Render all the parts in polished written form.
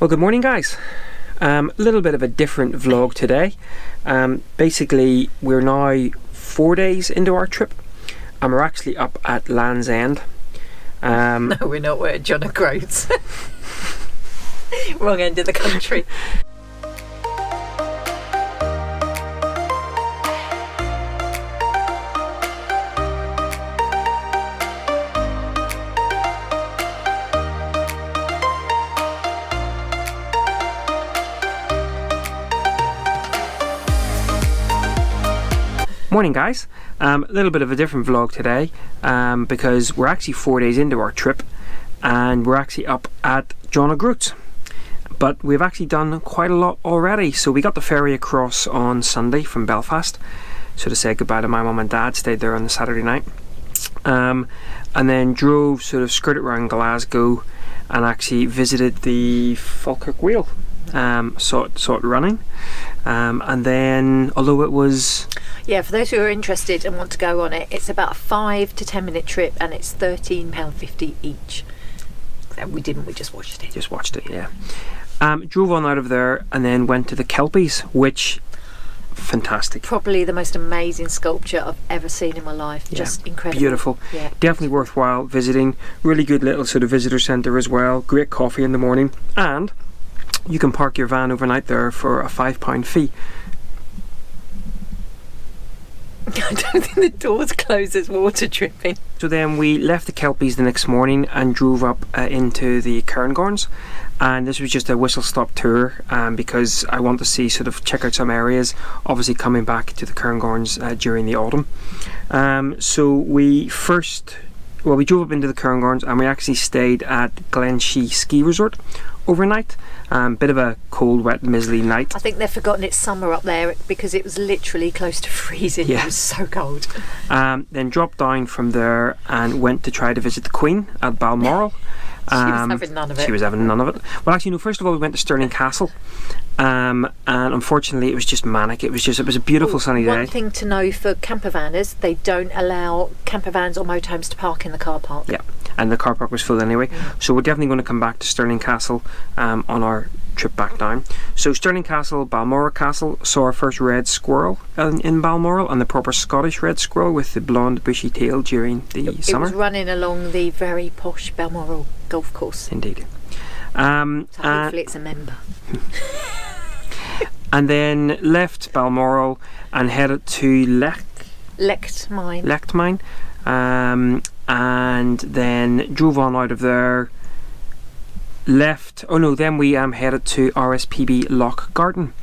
Well, good morning, guys. A little bit of a different vlog today. Basically, we're now 4 days into our trip and we're actually up at Land's End. No, we're not. We're at John O'Groats. Wrong end of the country. Morning, guys. A little bit of a different vlog today because we're actually 4 days into our trip and we're actually up at John O'Groats. But we've actually done quite a lot already. So we got the ferry across on Sunday from Belfast. So to say goodbye to my mum and dad, stayed there on the Saturday night. And then drove, sort of skirted around Glasgow and actually visited the Falkirk Wheel. Saw it running. And then, although it was... Yeah, for those who are interested and want to go on it, it's about a 5 to 10 minute trip and it's £13.50 each. We didn't, we just watched it. Just watched it, yeah. Drove on out of there and then went to the Kelpies, which, fantastic. Probably the most amazing sculpture I've ever seen in my life. Yeah, just incredible. Beautiful. Yeah. Definitely worthwhile visiting. Really good little sort of visitor centre as well. Great coffee in the morning. And you can park your van overnight there for a £5 fee. I don't think the doors close, there's water dripping. So then we left the Kelpies the next morning and drove up into the Cairngorms, and this was just a whistle stop tour because I want to see, sort of check out some areas, obviously coming back to the Cairngorms during the autumn. So we drove up into the Cairngorms and we actually stayed at Glenshee Ski Resort overnight. Bit of a cold, wet, miserly night. I think they've forgotten it's summer up there because it was literally close to freezing. Yeah. It was so cold. Then dropped down from there and went to try to visit the Queen at Balmoral. She was having none of it. She was having none of it. Well, actually, no, first of all we went to Stirling Castle, and unfortunately it was just manic. It was a beautiful sunny day. One thing to know for campervanners, they don't allow campervans or motorhomes to park in the car park. Yeah, and the car park was full anyway. So we're definitely going to come back to Stirling Castle on our trip back down. So Stirling Castle, Balmoral Castle, saw our first red squirrel in Balmoral, and the proper Scottish red squirrel with the blonde bushy tail during the summer. It was running along the very posh Balmoral golf course. Indeed. So hopefully it's a member. And then left Balmoral and headed to Lechtmine. And then drove on out of there. Then we headed to RSPB Loch Garten,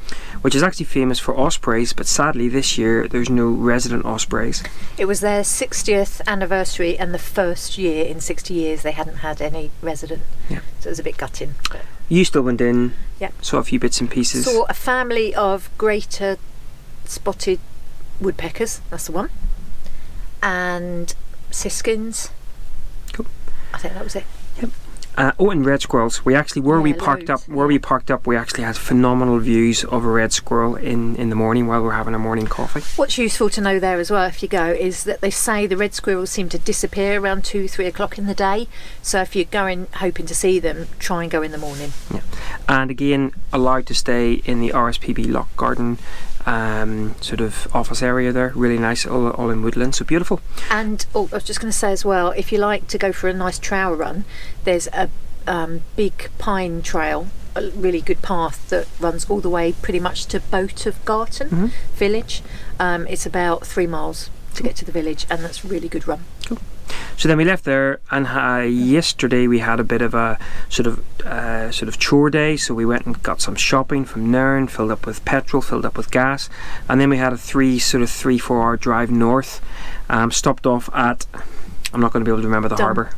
which is actually famous for ospreys, but sadly this year there's no resident ospreys. It was their 60th anniversary and the first year in 60 years they hadn't had any resident. Yeah. So it was a bit gutting. But you still went in, yeah. Saw a few bits and pieces. Saw a family of greater spotted woodpeckers, that's the one, and siskins. Cool. I think that was it. Yep. And red squirrels. We actually, where we parked up, we actually had phenomenal views of a red squirrel in the morning while we were having our morning coffee. What's useful to know there as well, if you go, is that they say the red squirrels seem to disappear around 2-3 o'clock in the day. So if you're going hoping to see them, try and go in the morning. Yeah. And again, allowed to stay in the RSPB Loch Garden sort of office area there. Really nice, all in woodland, so beautiful. And I was just going to say as well, if you like to go for a nice trail run, there's a big pine trail, a really good path that runs all the way pretty much to Boat of Garton village. It's about 3 miles to get to the village, and that's a really good run. Cool. So then we left there, and yesterday we had a bit of a sort of chore day. So we went and got some shopping from Nairn, filled up with petrol, filled up with gas, and then we had a 3-4 hour drive north. Stopped off at, I'm not going to be able to remember the harbour.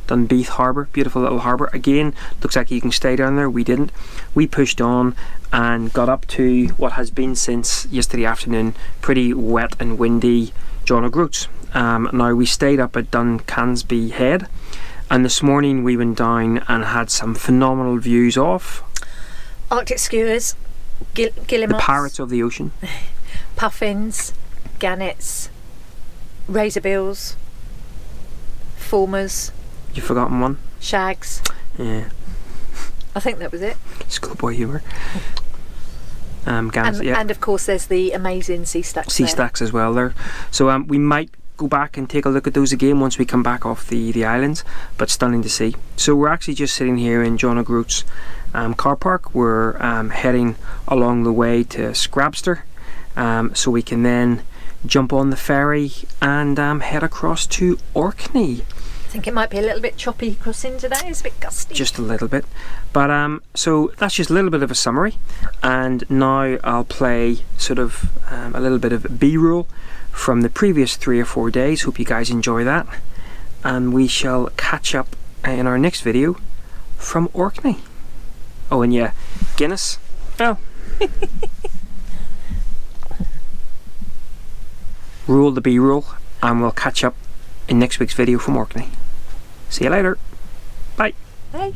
Dunbeath Harbour, beautiful little harbour. Again, looks like you can stay down there. We didn't. We pushed on and got up to what has been since yesterday afternoon pretty wet and windy John O'Groats. Now we stayed up at Duncansby Head, and this morning we went down and had some phenomenal views of Arctic skuas, guillemots, the pirates of the ocean, puffins, gannets, razorbills, fulmars. You've forgotten one? Shags. Yeah. I think that was it. Schoolboy humour. Gans, And of course, there's the amazing sea stacks. Sea stacks as well there. So we might go back and take a look at those again once we come back off the islands, but stunning to see. So we're actually just sitting here in John O'Groot's car park. We're heading along the way to Scrabster, so we can then jump on the ferry and head across to Orkney. I think it might be a little bit choppy crossing today. It's a bit gusty. Just a little bit. But so that's just a little bit of a summary, and now I'll play sort of a little bit of B-roll from the previous 3 or 4 days. Hope you guys enjoy that, and we shall catch up in our next video from Orkney. Oh, and yeah, Guinness. Well, roll the B-roll, and we'll catch up in next week's video from Orkney. See you later. Bye. Bye.